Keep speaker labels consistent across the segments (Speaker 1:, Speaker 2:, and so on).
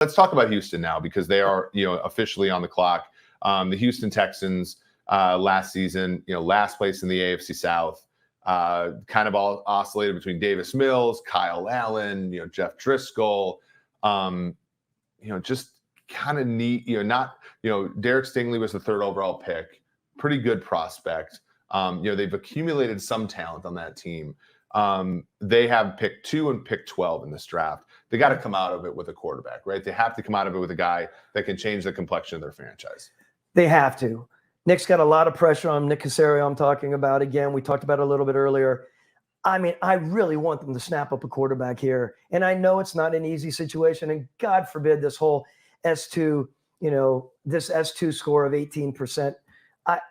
Speaker 1: Let's talk about Houston now, because they are, officially on the clock. The Houston Texans last season, last place in the AFC South, kind of all oscillated between Davis Mills, Kyle Allen, Jeff Driscoll, just kind of neat, Derek Stingley was the third overall pick, pretty good prospect. They've accumulated some talent on that team. They have pick 2 and pick 12 in this draft. They got to come out of it with a quarterback, right? They have to come out of it with a guy that can change the complexion of their franchise.
Speaker 2: They have to. Nick's got a lot of pressure on Nick Caserio. I'm talking about, again, we talked about it a little bit earlier. I mean, I really want them to snap up a quarterback here. And I know it's not an easy situation. And God forbid this whole S2, this S2 score of 18%.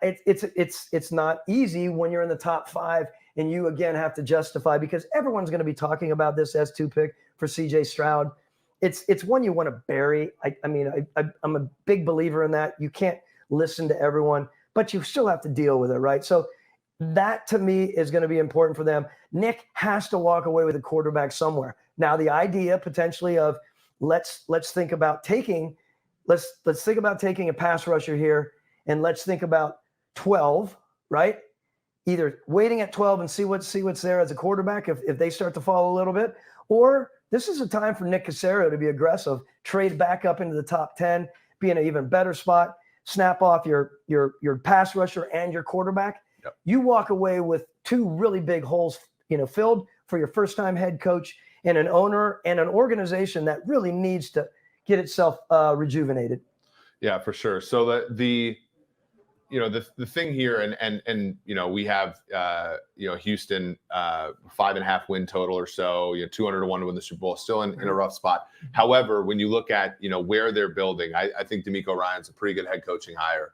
Speaker 2: It's not easy when you're in the top 5 and you, again, have to justify, because everyone's going to be talking about this S2 pick for CJ Stroud. It's one you want to bury. I'm a big believer in that. You can't listen to everyone, but you still have to deal with it, right? So that, to me, is going to be important for them. Nick has to walk away with a quarterback somewhere. Now, the idea potentially of let's think about taking a pass rusher here, and let's think about 12, right? Either waiting at 12 and see what's there as a quarterback if they start to fall a little bit, or this is a time for Nick Caserio to be aggressive, trade back up into the top 10, be in an even better spot, snap off your pass rusher and your quarterback.
Speaker 1: Yep.
Speaker 2: You walk away with 2 really big holes, filled for your first-time head coach and an owner and an organization that really needs to get itself rejuvenated.
Speaker 1: Yeah, for sure. So the thing here, and we have Houston 5.5 win total or so, 200-1 to win the Super Bowl, still in a rough spot. However, when you look at where they're building, I think D'Amico Ryan's a pretty good head coaching hire.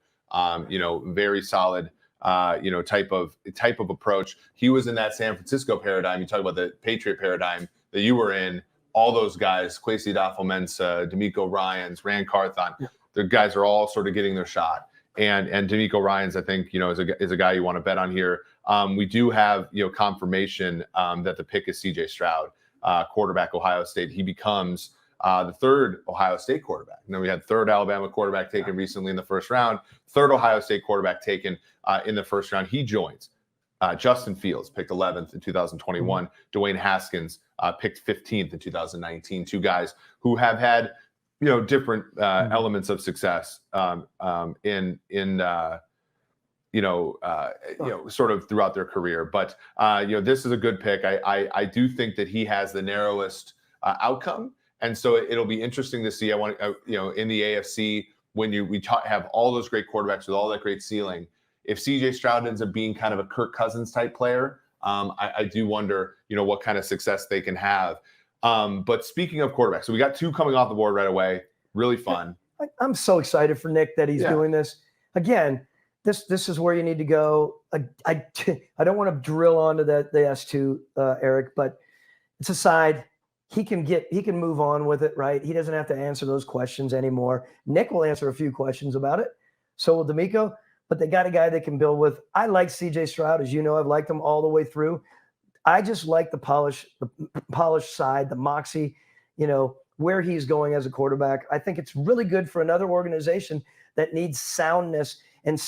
Speaker 1: Very solid type of approach. He was in that San Francisco paradigm. You talk about the Patriot paradigm that you were in. All those guys, Kwesi Adofo-Mensah, D'Amico Ryans, Rand Carthon, the guys are all sort of getting their shot. And D'Amico Ryans, I think, is a guy you want to bet on here. We do have, confirmation that the pick is CJ Stroud, quarterback, Ohio State. He becomes the third Ohio State quarterback. We had third Alabama quarterback taken recently in the first round, third Ohio State quarterback taken in the first round. He joins Justin Fields, picked 11th in 2021. Dwayne Haskins picked 15th in 2019. 2 guys who have had different elements of success sort of throughout their career. But this is a good pick. I do think that he has the narrowest outcome, and so it'll be interesting to see. I want in the AFC, when we have all those great quarterbacks with all that great ceiling, if CJ Stroud ends up being kind of a Kirk Cousins type player, I do wonder what kind of success they can have. But speaking of quarterbacks, so we got 2 coming off the board right away. Really fun.
Speaker 2: I'm so excited for Nick that he's doing this. Again, this is where you need to go. I don't want to drill onto the S2, Eric, but it's a side. He can move on with it, right? He doesn't have to answer those questions anymore. Nick will answer a few questions about it. So will D'Amico, but they got a guy they can build with. I like CJ Stroud, as you know. I've liked him all the way through. I just like the polished side, the moxie, where he's going as a quarterback. I think it's really good for another organization that needs soundness and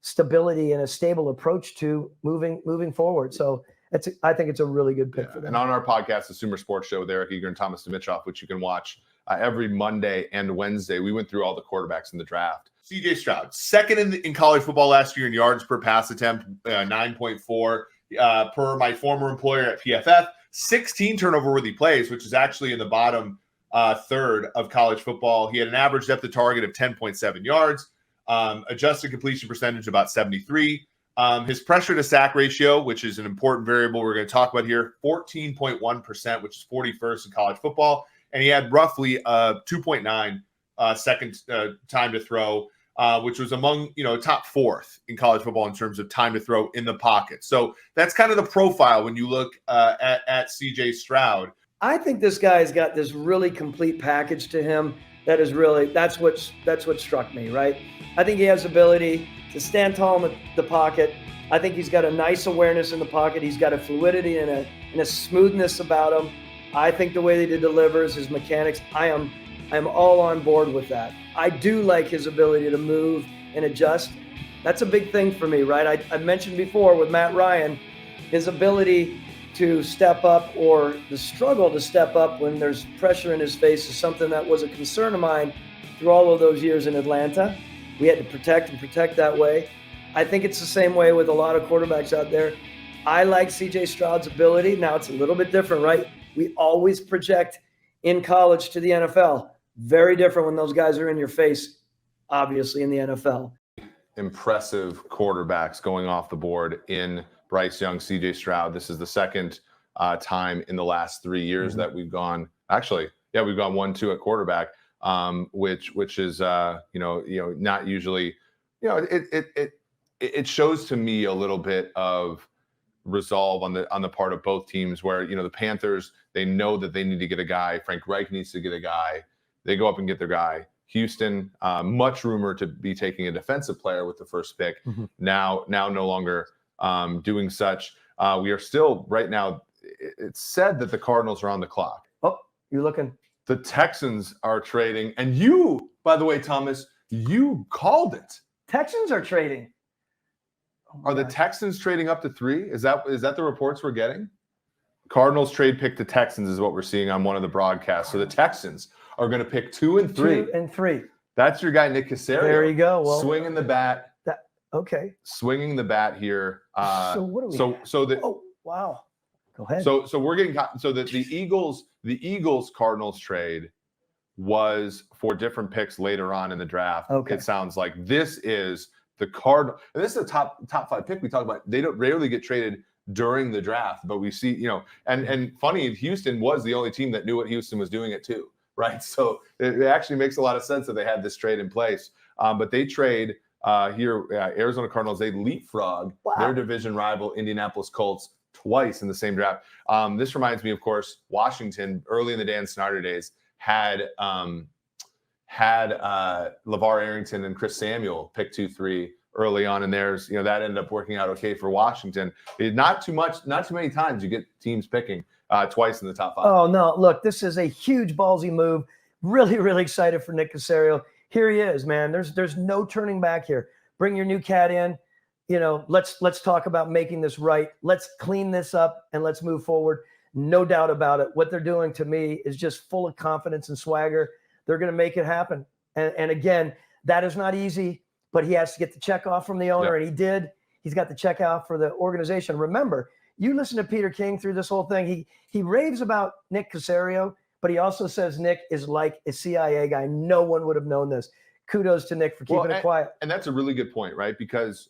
Speaker 2: stability and a stable approach to moving forward. So I think it's a really good pick for them.
Speaker 1: And on our podcast, the Sumer Sports Show with Eric Eager and Thomas Dimitroff, which you can watch every Monday and Wednesday, we went through all the quarterbacks in the draft. CJ Stroud, second in college football last year in yards per pass attempt, 9.4. Per my former employer at PFF, 16 turnover-worthy plays, which is actually in the bottom third of college football. He had an average depth of target of 10.7 yards, adjusted completion percentage about 73. His pressure to sack ratio, which is an important variable we're going to talk about here, 14.1%, which is 41st in college football. And he had roughly 2.9 second time to throw, which was among, top 4th in college football in terms of time to throw in the pocket. So that's kind of the profile when you look at CJ Stroud.
Speaker 2: I think this guy's got this really complete package to him. That's what struck me, right? I think he has ability to stand tall in the pocket. I think he's got a nice awareness in the pocket. He's got a fluidity and a smoothness about him. I think the way that he delivers his mechanics, I am I'm all on board with that. I do like his ability to move and adjust. That's a big thing for me, right? I mentioned before with Matt Ryan, his ability to step up or the struggle to step up when there's pressure in his face is something that was a concern of mine through all of those years in Atlanta. We had to protect that way. I think it's the same way with a lot of quarterbacks out there. I like CJ Stroud's ability. Now it's a little bit different, right? We always project in college to the NFL. Very different when those guys are in your face, obviously, in the NFL.
Speaker 1: Impressive quarterbacks going off the board in Bryce Young, CJ Stroud. This is the second time in the last 3 years that we've gone. Actually, yeah, we've gone 1-2 at quarterback, which is not usually. It shows to me a little bit of resolve on the part of both teams, where the Panthers, they know that they need to get a guy. Frank Reich needs to get a guy. They go up and get their guy. Houston, much rumor to be taking a defensive player with the first pick. Now no longer doing such. We are still right now. It's said that the Cardinals are on the clock.
Speaker 2: Oh, you're looking.
Speaker 1: The Texans are trading, and you, by the way, Thomas, you called it.
Speaker 2: Texans are trading.
Speaker 1: Oh, are the Texans trading up to 3? Is that the reports we're getting? Cardinals trade pick to Texans is what we're seeing on one of the broadcasts. So the Texans are going to pick 2 and 3.
Speaker 2: 2 and 3.
Speaker 1: That's your guy, Nick Caserio.
Speaker 2: There you go. Well,
Speaker 1: swinging the bat.
Speaker 2: Okay.
Speaker 1: Swinging the bat here.
Speaker 2: So what do we?
Speaker 1: Oh
Speaker 2: wow. Go ahead.
Speaker 1: So we're getting so that the Eagles Cardinals trade was for different picks later on in the draft.
Speaker 2: Okay.
Speaker 1: It sounds like this is the Cardinal, and this is a top 5 pick we talk about. They don't rarely get traded during the draft, but we see, and funny, Houston was the only team that knew what Houston was doing at 2, right? So it actually makes a lot of sense that they had this trade in place. But they trade Arizona Cardinals, they leapfrog their division rival Indianapolis Colts twice in the same draft. This reminds me, of course, Washington early in the Dan Snyder days had LeVar Arrington and Chris Samuel pick 2-3 early on in theirs. That ended up working out okay for Washington. Not too many times you get teams picking twice in the top 5.
Speaker 2: Oh no, look, this is a huge ballsy move. Really, really excited for Nick Caserio. Here he is, man. There's no turning back here. Bring your new cat in. Let's talk about making this right. Let's clean this up and let's move forward. No doubt about it. What they're doing to me is just full of confidence and swagger. They're going to make it happen. And again, that is not easy, but he has to get the check off from the owner, and he did. He's got the check out for the organization. Remember, you listen to Peter King through this whole thing. He raves about Nick Caserio, but he also says Nick is like a CIA guy. No one would have known this. Kudos to Nick for keeping it quiet.
Speaker 1: And that's a really good point, right? Because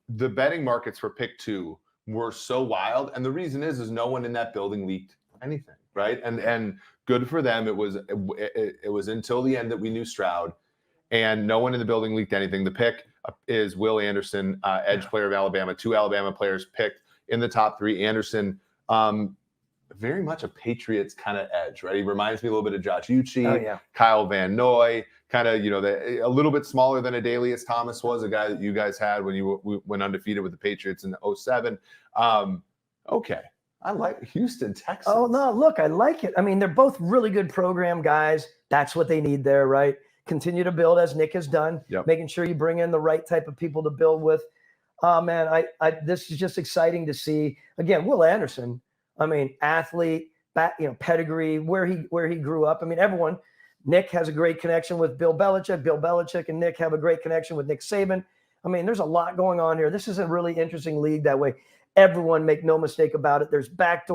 Speaker 1: the betting markets for pick 2 were so wild, and the reason is no one in that building leaked anything, right? And good for them. It was until the end that we knew Stroud, and no one in the building leaked anything. The pick is Will Anderson, edge player of Alabama. 2 Alabama players picked in the top 3. Anderson, very much a Patriots kind of edge, right? He reminds me a little bit of Josh Uche, Kyle Van Noy, kind of, a little bit smaller than Adalius Thomas was, a guy that you guys had when you went undefeated with the Patriots in 2007. Okay. I like Houston Texans.
Speaker 2: Oh, no, look, I like it. I mean, they're both really good program guys. That's what they need there, right? Continue to build as Nick has done, making sure you bring in the right type of people to build with. Man, this is just exciting to see. Again, Will Anderson, I mean, athlete, pedigree, where he grew up. I mean, everyone. Nick has a great connection with Bill Belichick. Bill Belichick and Nick have a great connection with Nick Saban. I mean, there's a lot going on here. This is a really interesting league that way. Everyone, make no mistake about it. There's back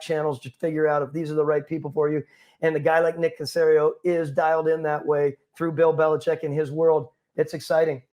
Speaker 2: channels to figure out if these are the right people for you. And the guy like Nick Caserio is dialed in that way through Bill Belichick and his world. It's exciting.